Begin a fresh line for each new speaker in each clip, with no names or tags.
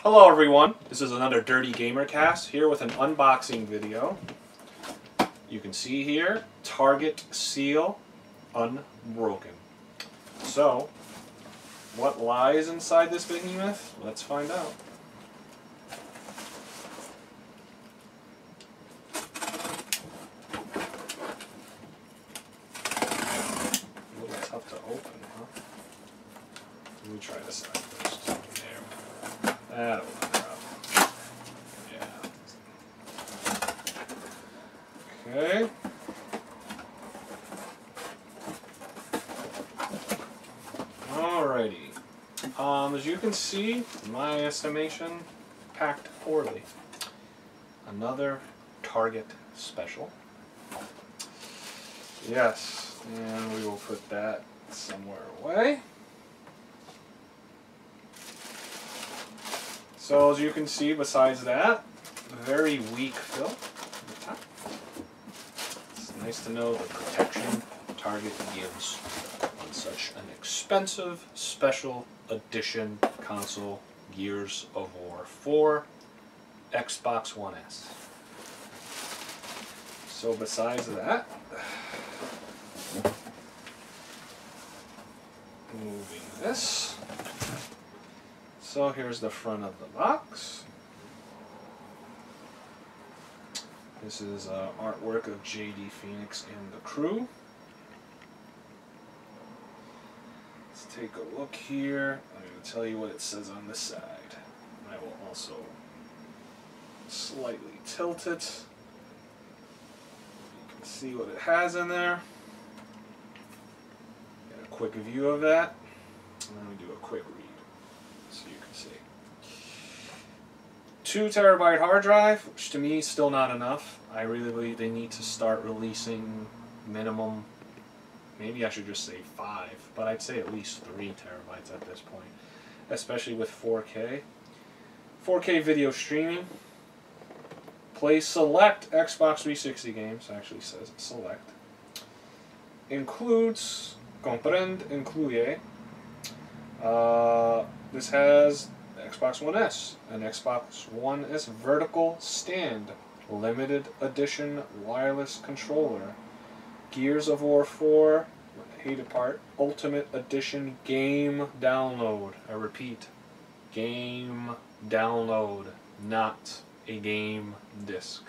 Hello everyone, this is another Dirty Gamer Cast here with an unboxing video. You can see here, Target seal unbroken. So, what lies inside this behemoth? Let's find out. A little tough to open, huh? Let me try this side first. There. That'll work out. Yeah. Okay. Alrighty. As you can see, in my estimation, packed poorly. Another Target special. Yes, and we will put that somewhere away. So as you can see, besides that, very weak fill at the top. It's nice to know the protection Target gives on such an expensive special edition console, Gears of War 4, Xbox One S. So besides that, moving this. So here's the front of the box. This is artwork of JD Phoenix and the crew. Let's take a look here. I'm going to tell you what it says on this side. I will also slightly tilt it. You can see what it has in there. Get a quick view of that. And then we do a quick read so you can see. 2 terabyte hard drive, which to me is still not enough. I really believe they need to start releasing minimum, maybe I should just say 5, but I'd say at least 3 terabytes at this point, especially with 4K. 4K video streaming. Play select Xbox 360 games, actually says select. Includes, incluye. This has Xbox One S, an Xbox One S vertical stand, limited edition wireless controller, Gears of War 4, hated part, Ultimate Edition game download. I repeat, game download, not a game disc,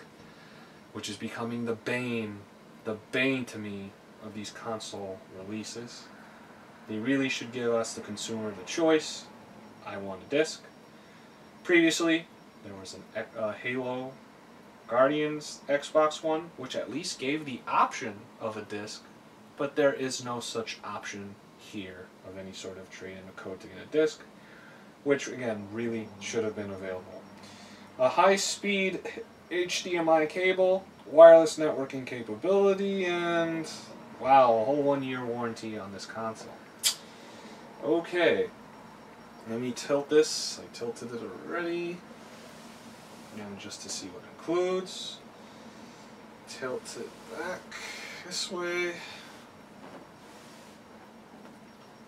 which is becoming the bane to me of these console releases. They really should give us, the consumer, the choice. I want a disc. Previously, there was a Halo Guardians Xbox One, which at least gave the option of a disc, but there is no such option here of any sort of trade-in, a code to get a disc, which again really should have been available. A high-speed HDMI cable, wireless networking capability, and wow, a whole 1-year warranty on this console. Okay, let me tilt this. I tilted it already. And just to see what it includes. Tilt it back this way.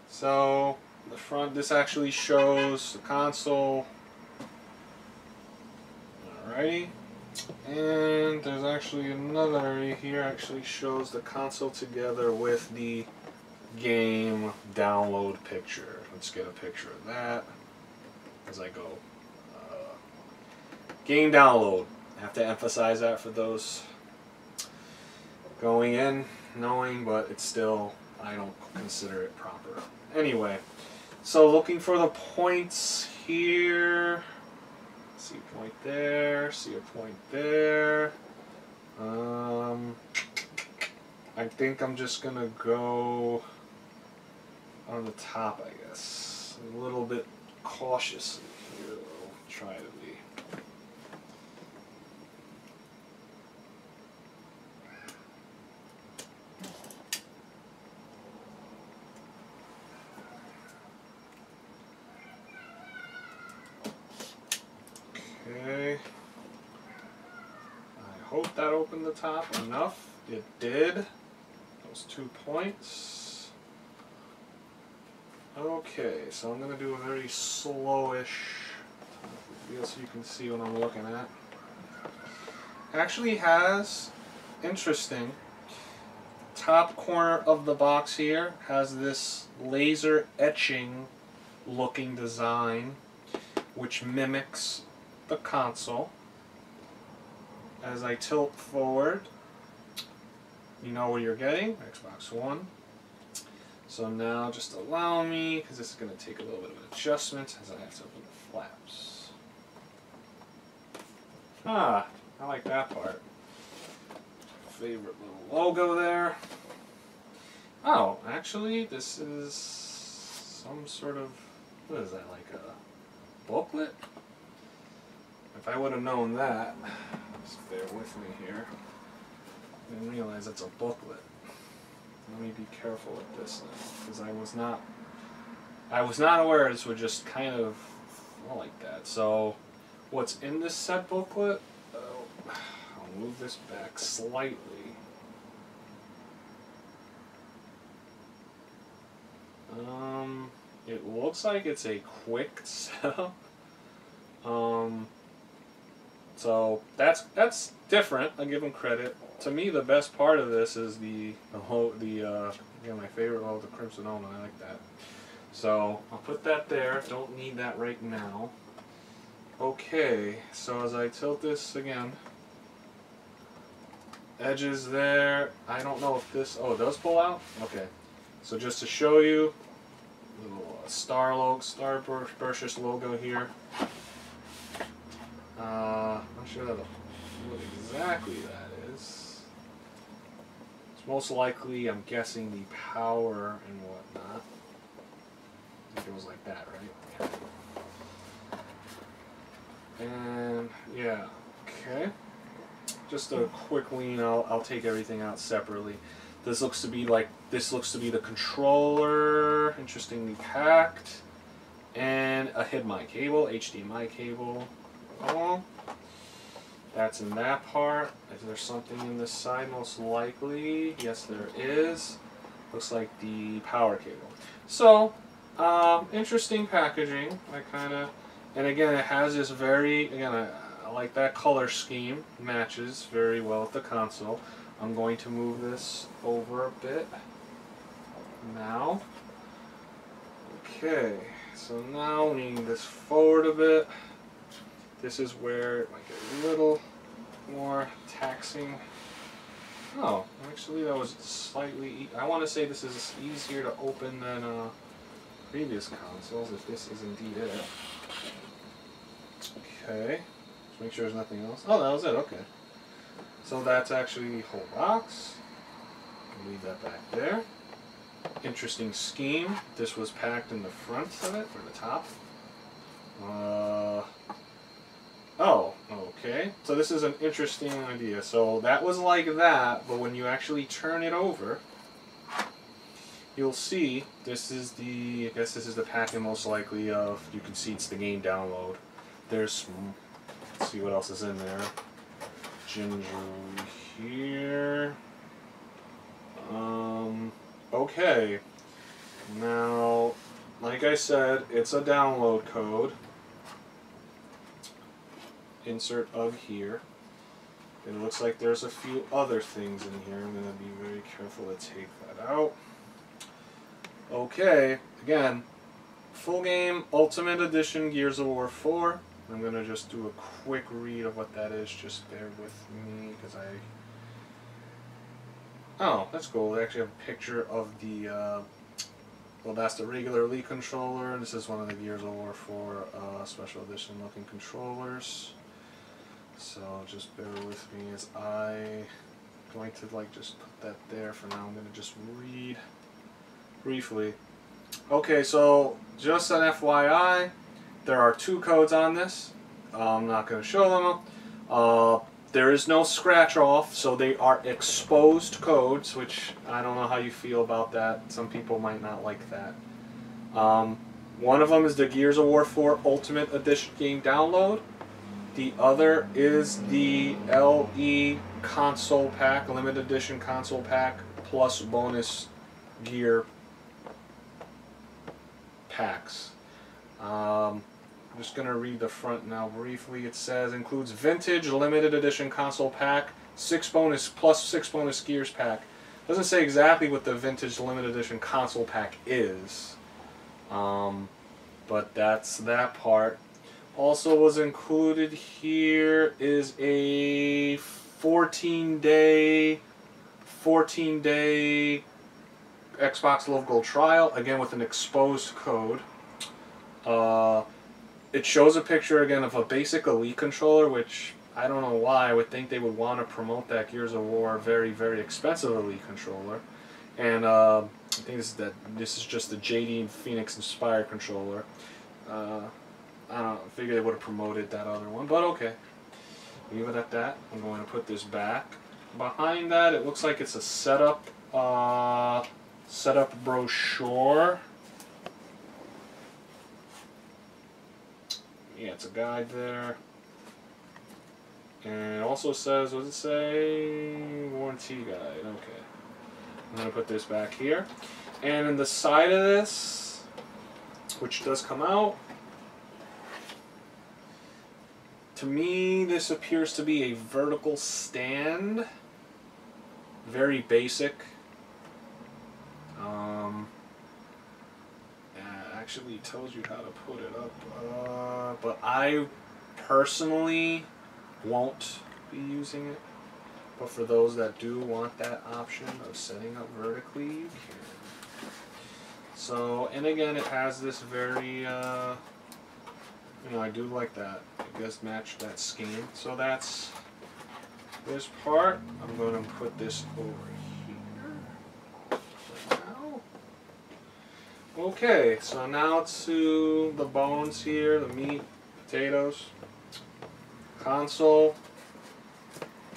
So, the front, this actually shows the console. Alrighty. And there's actually another area here, actually shows the console together with the game download picture. Let's get a picture of that as I go. Game download. I have to emphasize that for those going in, knowing, but it's still, I don't consider it proper. Anyway, so looking for the points here. See a point there, see a point there. I think I'm just gonna go on the top, I guess. A little bit cautiously here, I'll try to be. Okay. I hope that opened the top enough. It did. Those 2 points. Okay, so I'm going to do a very slowish so you can see what I'm looking at. Actually has, interesting, top corner of the box here has this laser etching looking design which mimics the console. As I tilt forward, you know what you're getting, Xbox One. So now just allow me, because this is going to take a little bit of an adjustment as I have to open the flaps. Ah, I like that part. Favorite little logo there. Oh, actually this is some sort of, what is that, like a booklet? If I would have known that, just bear with me here. I didn't realize it's a booklet. Let me be careful with this now, because I was not aware this would just kind of fall like that. So, what's in this set booklet? I'll move this back slightly. It looks like it's a quick setup. So that's different. I give them credit. To me, the best part of this is again, my favorite, the Crimson Omen. I like that. So I'll put that there. Don't need that right now. Okay. So as I tilt this again, edges there. I don't know if this. Oh, it does pull out. Okay. So just to show you, little Starburst logo here. I'm not sure what exactly that is. It's most likely, I'm guessing, the power and whatnot. I think it was like that, right? Yeah. And yeah, okay. Just a quick lean. I'll take everything out separately. This looks to be the controller, interestingly packed, and a HDMI cable, HDMI cable. Oh, that's in that part. Is there something in this side? Most likely, yes, there is. Looks like the power cable. So, interesting packaging. And again, it has this I like that color scheme. Matches very well with the console. I'm going to move this over a bit now. Okay, so now leaning this forward a bit. This is where it might get a little more taxing. Oh, actually that was slightly, I want to say this is easier to open than previous consoles, if this is indeed it. Okay, just make sure there's nothing else. Oh, that was it, okay. So that's actually the whole box. I'll leave that back there. Interesting scheme. This was packed in the front of it, or the top. Oh, okay. So this is an interesting idea. So that was like that, but when you actually turn it over, you'll see this is I guess this is the packet most likely of, you can see it's the game download. Let's see what else is in there. Gingerly here. Okay. Now, like I said, it's a download code. Insert of here. It looks like there's a few other things in here. I'm going to be very careful to take that out. Okay, again, full game Ultimate Edition Gears of War 4. I'm going to just do a quick read of what that is. Just bear with me because oh, that's cool. They actually have a picture of the, well, that's the regular Elite controller. This is one of the Gears of War 4 special edition looking controllers. So just bear with me as I'm going to just put that there for now. I'm going to just read briefly. Okay, so just an FYI, there are 2 codes on this. I'm not going to show them. There is no scratch off, so they are exposed codes, which I don't know how you feel about that. Some people might not like that. One of them is the Gears of War 4 Ultimate Edition game download. The other is the LE console pack, limited edition console pack, plus bonus gear packs. I'm just gonna read the front now briefly. It says includes vintage limited edition console pack, 6 bonus gears pack. Doesn't say exactly what the vintage limited edition console pack is, but that's that part. Also was included here is a 14-day Xbox Live Gold trial, again with an exposed code. It shows a picture again of a basic Elite controller, which I don't know why. I would think they would want to promote that Gears of War very, very expensive Elite controller. And I think this is just the JD and Phoenix inspired controller. I don't know, I figured they would have promoted that other one, but okay. Leave it at that. I'm going to put this back. Behind that, it looks like it's a setup brochure. Yeah, it's a guide there. And it also says, what does it say? Warranty guide. Okay. I'm going to put this back here. And in the side of this, which does come out, to me, this appears to be a vertical stand. Very basic. Actually tells you how to put it up. But I personally won't be using it. But for those that do want that option of setting up vertically, you can. So, and again, it has this very, I do like that. It does match that scheme. So that's this part. I'm going to put this over here for now. Okay, so now to the bones here, the meat, potatoes, console.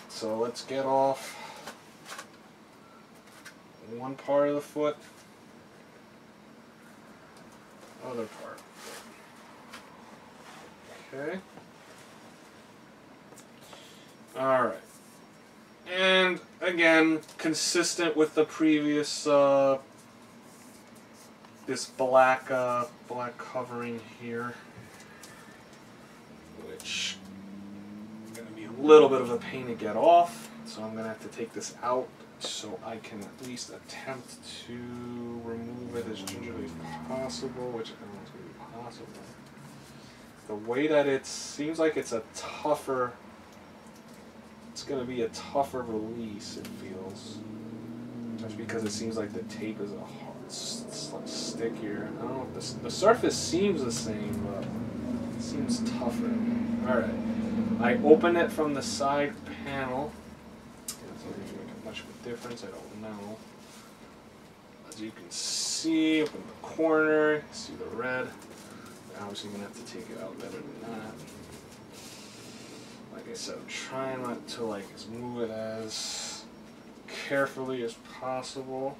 So let's get off one part of the foot, other part. Okay. Alright. And again, consistent with the previous this black covering here, which is going to be a little bit of a pain to get off, so I'm going to have to take this out so I can at least attempt to remove it as gingerly as possible, which I don't know is going to be possible. The way that it seems like it's a tougher, it's going to be a tougher release, it feels. Just because it seems like the tape is it's like stickier. I don't know if the surface seems the same, but it seems tougher. Alright. I open it from the side panel. It doesn't really make much of a difference, I don't know. As you can see, up in the corner, you can see the red. I'm obviously going to have to take it out better than that. Like I said, I'm trying not to move it as carefully as possible.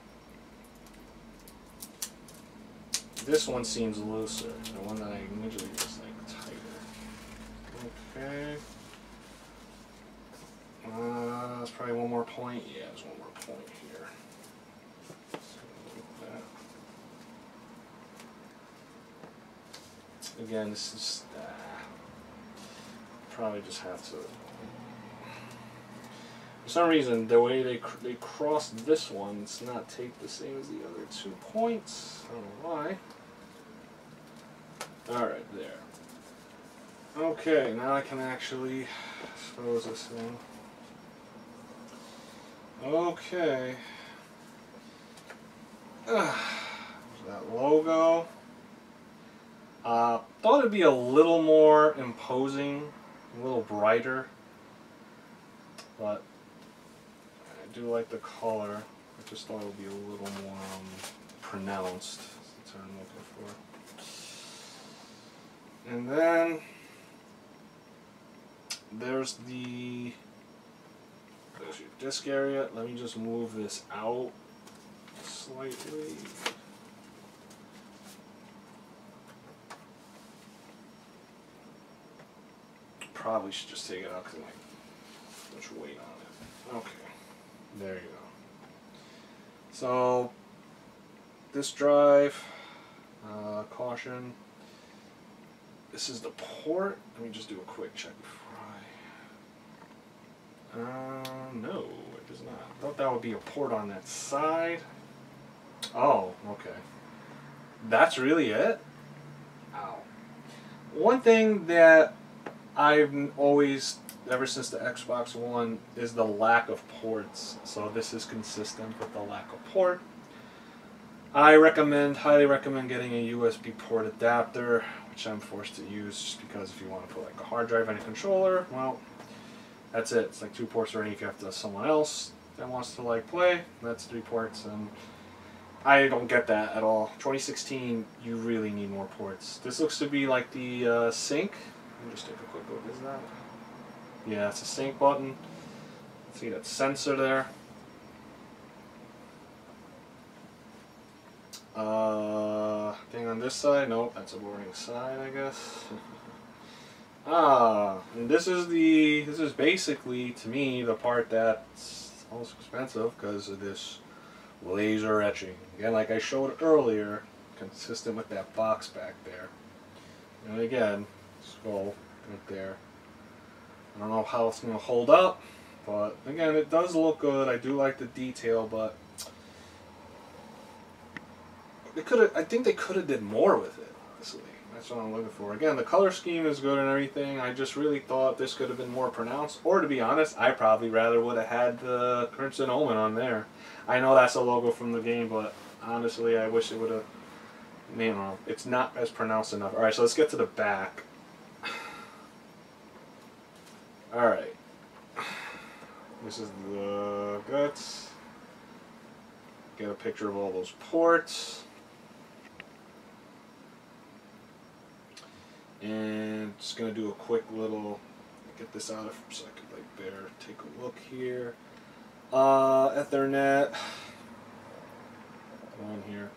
This one seems looser. The one that I usually was tighter. Okay. That's probably one more point. Yeah, there's one more point here. So again, this is probably just have to. For some reason, the way they crossed this one, it's not taped the same as the other 2 points. I don't know why. Alright, there. Okay, now I can actually expose this thing. Okay. That logo. Thought it'd be a little more imposing, a little brighter, but I do like the color. I just thought it would be a little more pronounced. That's what I'm looking for. And then there's your disc area. Let me just move this out slightly. Probably should just take it out because it might put much weight on it. Okay, there you go. So this drive, caution, This is the port. Let me just do a quick check before no, it does not. I thought that would be a port on that side. Oh, okay. That's really it? Ow. One thing that I've always, ever since the Xbox One, is the lack of ports. So this is consistent with the lack of port. I highly recommend getting a USB port adapter, which I'm forced to use just because if you want to put like a hard drive and a controller, well, that's it. It's like 2 ports already. If you have to someone else that wants to like play, that's 3 ports, and I don't get that at all. 2016, you really need more ports. This looks to be like the sync. Let me just take a quick look. Is that? Yeah, it's a sync button. See that sensor there. Thing on this side? Nope, that's a boring side, I guess. And this is basically, to me, the part that's most expensive because of this laser etching. Again, like I showed earlier, consistent with that box back there. And again, skull right there. I don't know how it's going to hold up, but again, it does look good. I do like the detail, but I think they could have did more with it, honestly. That's what I'm looking for. Again, the color scheme is good and everything. I just really thought this could have been more pronounced. Or to be honest, I probably rather would have had the Crimson Omen on there. I know that's a logo from the game, but honestly, I wish it would have, you know, it's not as pronounced enough. Alright, so let's get to the back. Alright. This is the guts. Get a picture of all those ports. And just going to do a quick little, get this out of so I could like better take a look here. Ethernet, on here.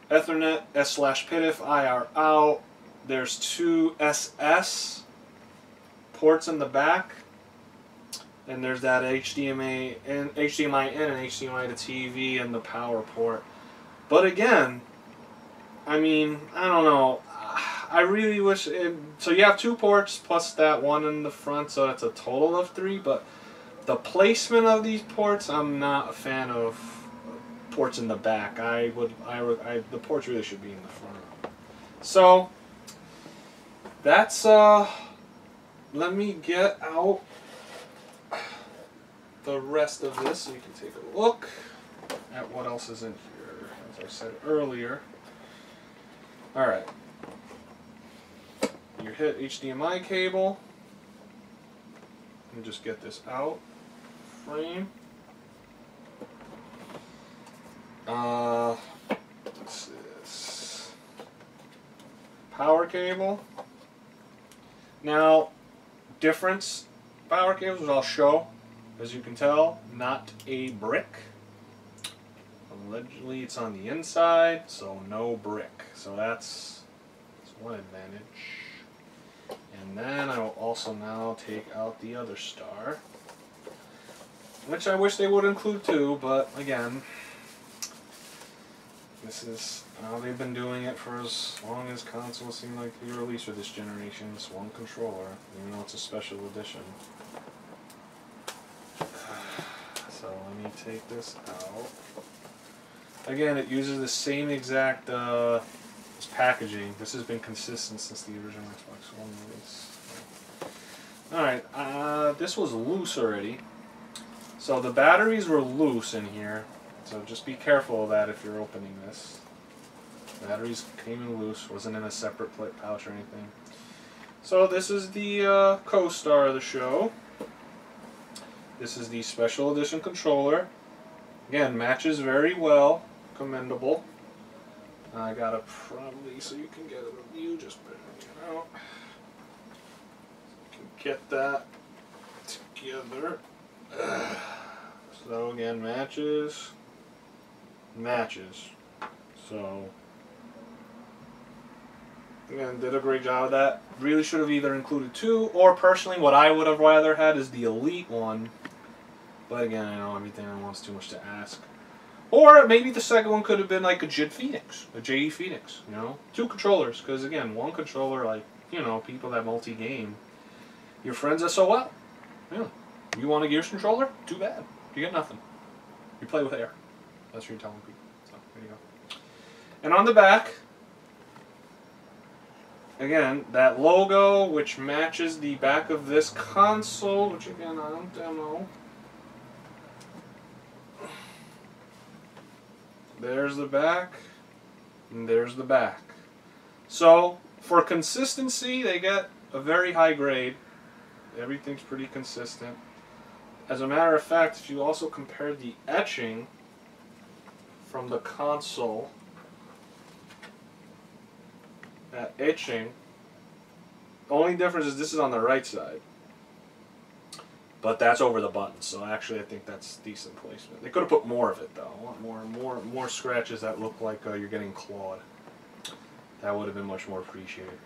Ethernet, S/PDIF, IR out. There's 2 SS ports in the back. And there's that HDMI in and HDMI to TV and the power port. But again, I mean, I don't know. I really wish so you have 2 ports plus that one in the front, so that's a total of 3, but the placement of these ports, I'm not a fan of ports in the back. The ports really should be in the front. So that's let me get out the rest of this so you can take a look at what else is in here, as I said earlier. Alright. Your hit HDMI cable. Let me just get this out. Frame. What's this? Power cable. Now, difference power cables, which I'll show. As you can tell, not a brick. Allegedly, it's on the inside, so no brick. So that's one advantage. And then I will also now take out the other star, which I wish they would include too, but again, this is how they've been doing it for as long as consoles seem like the release for this generation. It's one controller, even though it's a special edition. So let me take this out. Again, it uses the same exact packaging. This has been consistent since the original Xbox One release. Alright, this was loose already. So the batteries were loose in here. So just be careful of that if you're opening this. Batteries came in loose, wasn't in a separate pouch or anything. So this is the co-star of the show. This is the special edition controller. Again, matches very well. Commendable. I gotta probably, so you can get a view, just bring it out. You can get that together. So again, matches. So again, did a great job of that. Really should have either included 2, or personally, what I would have rather had is the Elite one. But again, I know everything I want's too much to ask. Or maybe the second one could have been like a JIT Phoenix, a JE Phoenix, you know? 2 controllers, because again, 1 controller, like, you know, people that multi-game. Your friends SOL. Really. You want a Gears controller? Too bad. You get nothing. You play with air. That's what you're telling people. So, there you go. And on the back, again, that logo, which matches the back of this console, which again, I don't demo. There's the back, and there's the back. So, for consistency, they get a very high grade. Everything's pretty consistent. As a matter of fact, if you also compare the etching from the console, that etching, the only difference is this is on the right side. But that's over the buttons, so actually I think that's decent placement. They could have put more of it though. I want more scratches that look like you're getting clawed. That would have been much more appreciated.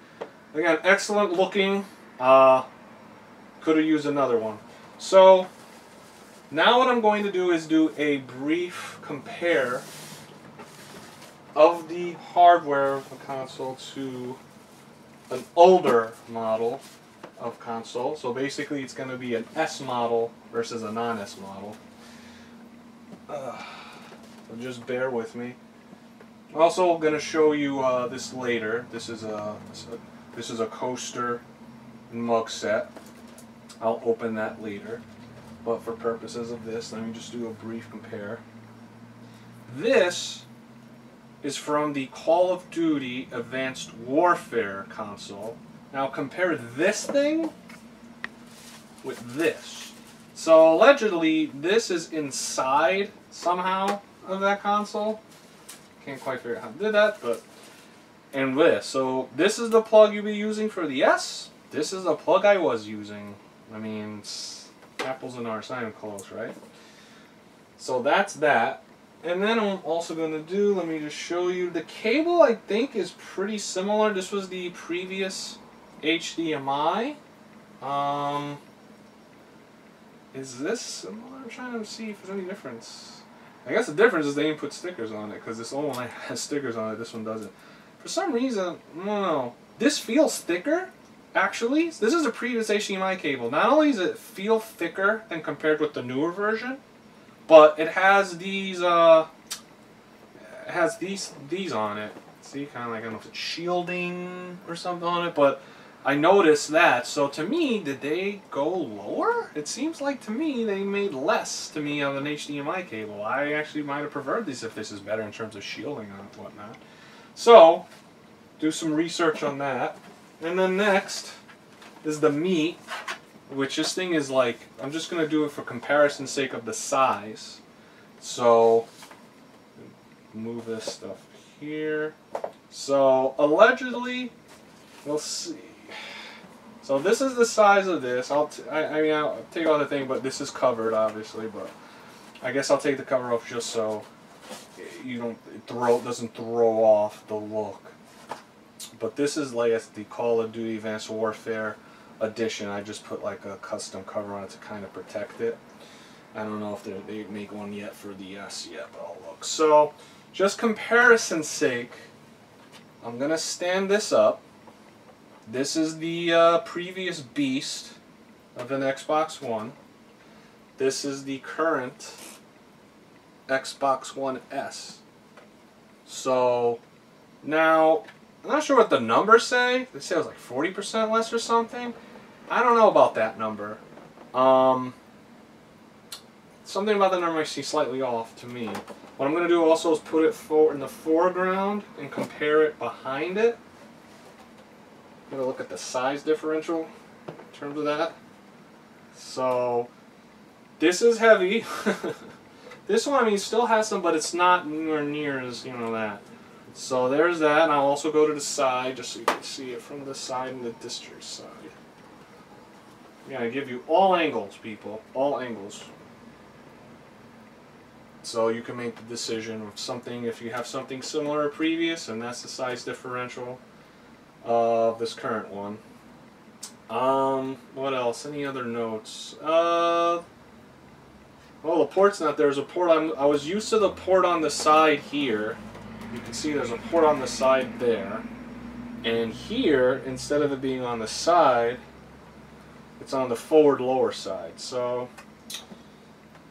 Again, excellent looking. Could have used another one. So now what I'm going to do is do a brief compare of the hardware of the console to an older model of console. So basically it's going to be an S model versus a non-S model. So just bear with me. I'm also going to show you this later. This is a coaster mug set. I'll open that later. But for purposes of this, let me just do a brief compare. This is from the Call of Duty Advanced Warfare console. Now compare this thing with this. So allegedly this is inside somehow of that console. Can't quite figure out how I did that, but and this. So this is the plug you'll be using for the S. This is the plug I was using. I mean, it's apples and oranges, not even close, right? So that's that. And then I'm also going to do, let me just show you, the cable I think is pretty similar. This was the previous HDMI. Is this similar? I'm trying to see if there's any difference. I guess the difference is they didn't put stickers on it, because this old one has stickers on it, this one doesn't. For some reason, I don't know. This feels thicker, actually. This is a previous HDMI cable. Not only does it feel thicker than compared with the newer version, but it has these these on it. See, kind of like, I don't know if it's shielding or something on it, but I noticed that. So to me, did they go lower? It seems like to me they made less to me of an HDMI cable. I actually might have preferred these if this is better in terms of shielding and whatnot. So, do some research on that. And then next is the meat, which this thing is like, I'm just going to do it for comparison's sake of the size. So, move this stuff here. So, allegedly, we'll see. So this is the size of this. I'll take out the thing, but this is covered, obviously. But I guess I'll take the cover off just so you doesn't throw off the look. But this is like the Call of Duty Advanced Warfare edition. I just put like a custom cover on it to kind of protect it. I don't know if they make one yet for the S yet, but I'll look. So, just comparison's sake, I'm gonna stand this up. This is the previous beast of an Xbox One. This is the current Xbox One S. So, now, I'm not sure what the numbers say. They say it was like 40% less or something. I don't know about that number. Something about the number I see slightly off to me. What I'm going to do also is put it in the foreground and compare it behind it. I'm going to look at the size differential in terms of that. So, this is heavy. This one, I mean, still has some, but it's not anywhere near as, that. So there's that, and I'll also go to the side, just so you can see it from the side and the district side. Yeah, I give you all angles, people. All angles. So you can make the decision of something, if you have something similar or previous, and that's the size differential of this current one. What else? Any other notes? Well, the port's not there. There's a port I was used to the port on the side here. You can see there's a port on the side there. And here, instead of it being on the side, it's on the forward lower side. So,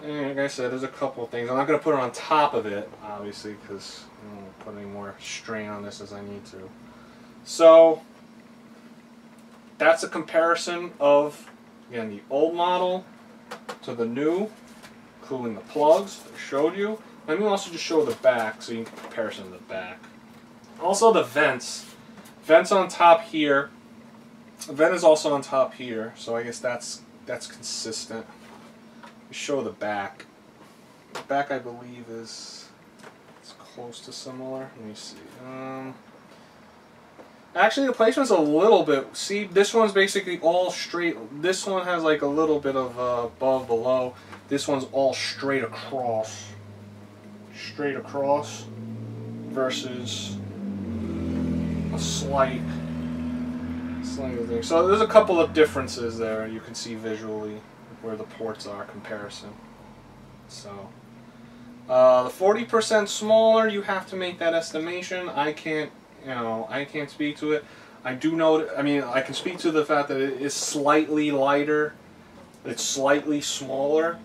like I said, there's a couple of things. I'm not going to put it on top of it, obviously, because I don't want to put any more strain on this as I need to. So, that's a comparison of, again, the old model to the new, including the plugs I showed you. Let me also just show the back so you can comparison to the back. Also the vents. Vents on top here. The vent is also on top here, so I guess that's consistent. We show the back. The back, I believe, it's close to similar. Let me see. Actually, the placement's a little bit. See, this one's basically all straight. This one has like a little bit of above, below. This one's all straight across. Straight across versus a slight thing. So there's a couple of differences there you can see visually where the ports are comparison. So the 40% smaller, you have to make that estimation. I can't, I can't speak to it. I do know, I mean, I can speak to the fact that it is slightly lighter. It's slightly smaller.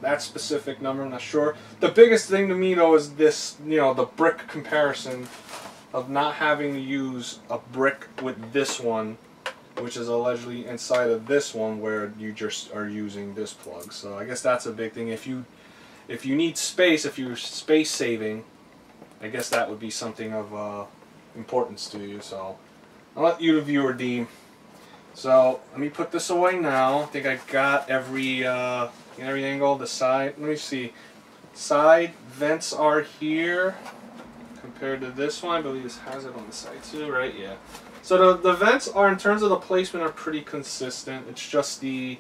That specific number, I'm not sure. The biggest thing to me though is this, the brick comparison of not having to use a brick with this one, which is allegedly inside of this one where you just are using this plug. So I guess that's a big thing. If you need space, if you're space saving, I guess that would be something of importance to you. So I'll let you, the viewer, deem. So let me put this away now. I think I got every angle. The side, let me see. Side vents are here compared to this one. I believe this has it on the side too, right? Yeah. So the vents are, in terms of the placement, are pretty consistent. It's just the,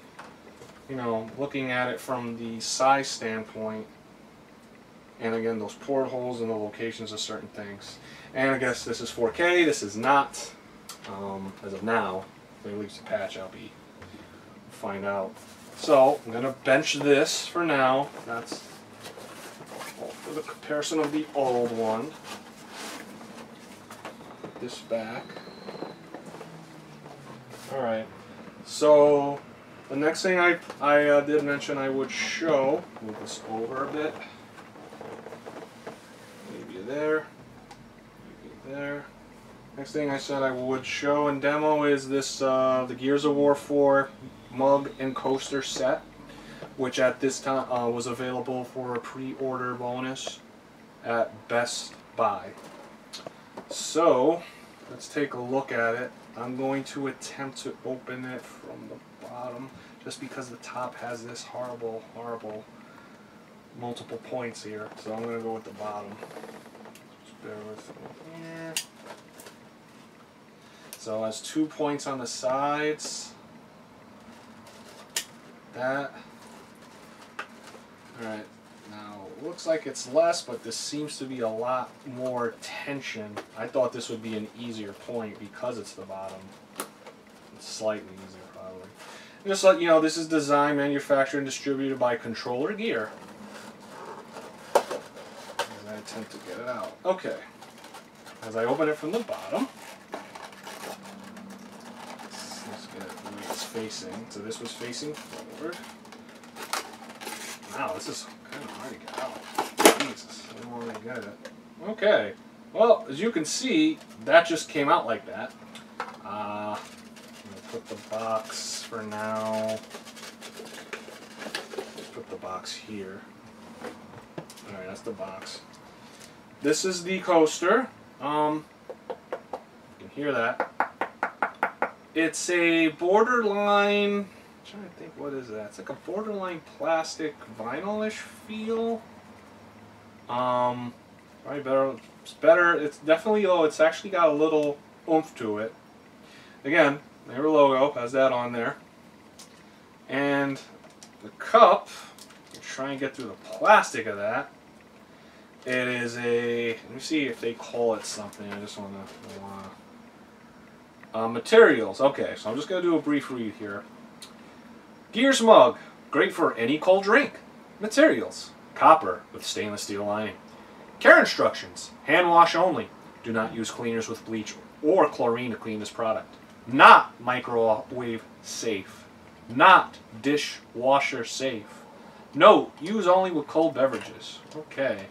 looking at it from the size standpoint, and again, those portholes and the locations of certain things. And I guess this is 4K. This is not, as of now. If they release a patch, I'll find out. So I'm gonna bench this for now. That's for the comparison of the old one. Put this back. All right. So the next thing I did mention I would show. Move this over a bit. Maybe there. Maybe there. Next thing I said I would show and demo is this the Gears of War 4 mug and coaster set, which at this time was available for a pre-order bonus at Best Buy. So let's take a look at it. I'm going to attempt to open it from the bottom just because the top has this horrible multiple points here. So I'm going to go with the bottom. Just bear with me. Yeah. So it has 2 points on the sides. That. Alright, now it looks like it's less, but this seems to be a lot more tension. I thought this would be an easier point because it's the bottom. It's slightly easier, probably. And just let you know, this is designed, manufactured, and distributed by Controller Gear. As I attempt to get it out. Okay. As I open it from the bottom. Facing, so this was facing forward. Wow, this is kind of hard to get out. Jesus, I don't want to get it. Okay, well, as you can see, that just came out like that. I'm going to put the box for now. Let's put the box here. Alright, that's the box. This is the coaster. You can hear that. It's a borderline, I'm trying to think, what is that? It's like a borderline plastic vinyl-ish feel. Probably better. It's better. It's definitely, though, it's actually got a little oomph to it. Again, their logo has that on there. And the cup, try and get through the plastic of that. It is a, let me see if they call it something. I just want to. Materials. Okay, so I'm just going to do a brief read here. Gears mug. Great for any cold drink. Materials. Copper with stainless steel lining. Care instructions. Hand wash only. Do not use cleaners with bleach or chlorine to clean this product. Not microwave safe. Not dishwasher safe. Note, use only with cold beverages. Okay.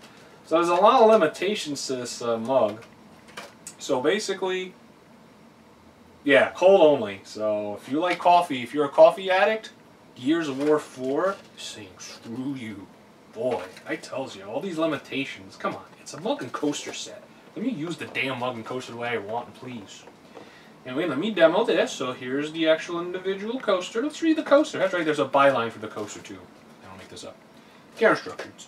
So there's a lot of limitations to this mug. So basically, yeah, cold only. So if you like coffee, if you're a coffee addict, Gears of War 4 is saying screw you. Boy, I tells you, all these limitations. Come on, it's a mug and coaster set. Let me use the damn mug and coaster the way I want, please. Anyway, let me demo this. So here's the actual individual coaster. Let's read the coaster. That's right, there's a byline for the coaster too. I don't make this up. Care instructions.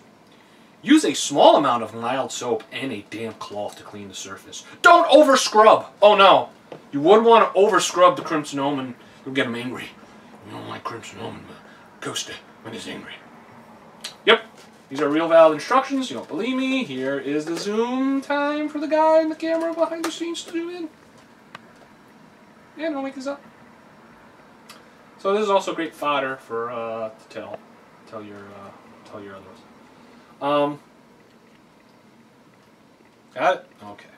Use a small amount of mild soap and a damp cloth to clean the surface. Don't over scrub! Oh no! You would want to over scrub the Crimson Omen. You'll get him angry. You don't like Crimson Omen coaster when he's angry. Yep. These are real valid instructions. You don't believe me? Here is the zoom time for the guy in the camera behind the scenes to do it. Yeah, don't make this up. So this is also great fodder for to tell your others. Got it? Okay.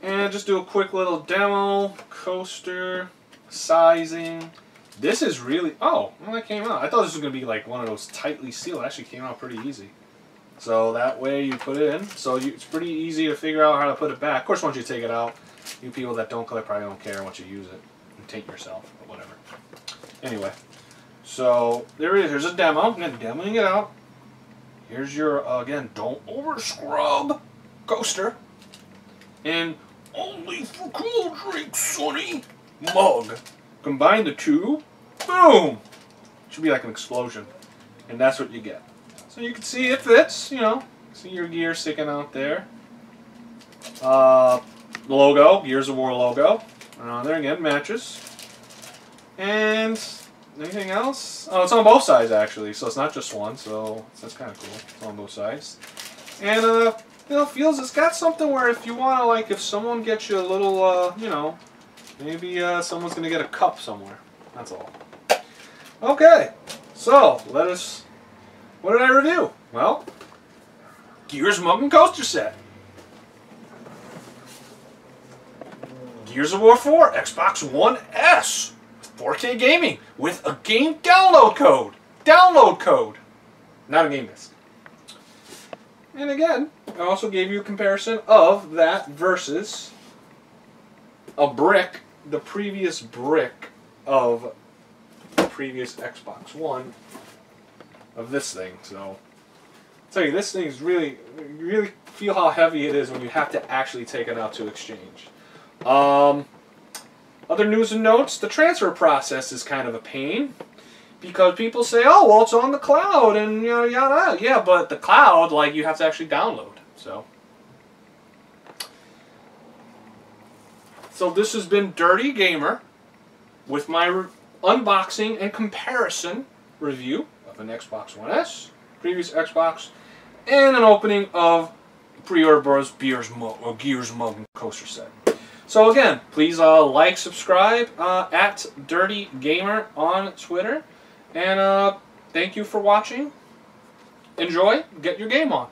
And just do a quick little demo, coaster, sizing. This is really, oh, well, that came out. I thought this was going to be like one of those tightly sealed. It actually came out pretty easy. So that way you put it in. So it's pretty easy to figure out how to put it back. Of course, once you take it out, you people that don't collect probably don't care once you use it. You take yourself, or whatever. Anyway, so there it is. Here's a demo. I'm going to be demoing it out. Here's your, again, don't over scrub coaster. And only for cool drinks, sonny, mug. Combine the two, boom! Should be like an explosion. And that's what you get. So you can see it fits, you know. See your gear sticking out there. The logo, Gears of War logo. There again, matches. And anything else? Oh, it's on both sides actually, so it's not just one, so that's kind of cool. It's on both sides. And, you know, feels it's got something where if you want to, like, if someone gets you a little, you know, maybe someone's going to get a cup somewhere. That's all. Okay, so let us, what did I review? Well, Gears Mug and Coaster Set. Gears of War 4, Xbox One S, 4K gaming with a game download code. Download code. Not a game disc. And again, I also gave you a comparison of that versus a brick, the previous brick of the previous Xbox One of this thing. So, I'll tell you, this thing is really, you really feel how heavy it is when you have to actually take it out to exchange. Other news and notes, the transfer process is kind of a pain. Because people say, oh, well, it's on the cloud, and yada, yada. Yeah, but the cloud, like, you have to actually download. So this has been Dirty Gamer with my unboxing and comparison review of an Xbox One S, previous Xbox, and an opening of Pre-Order Bros. Gears Mug and Coaster Set. So again, please like, subscribe at Dirty Gamer on Twitter. And thank you for watching. Enjoy. Get your game on.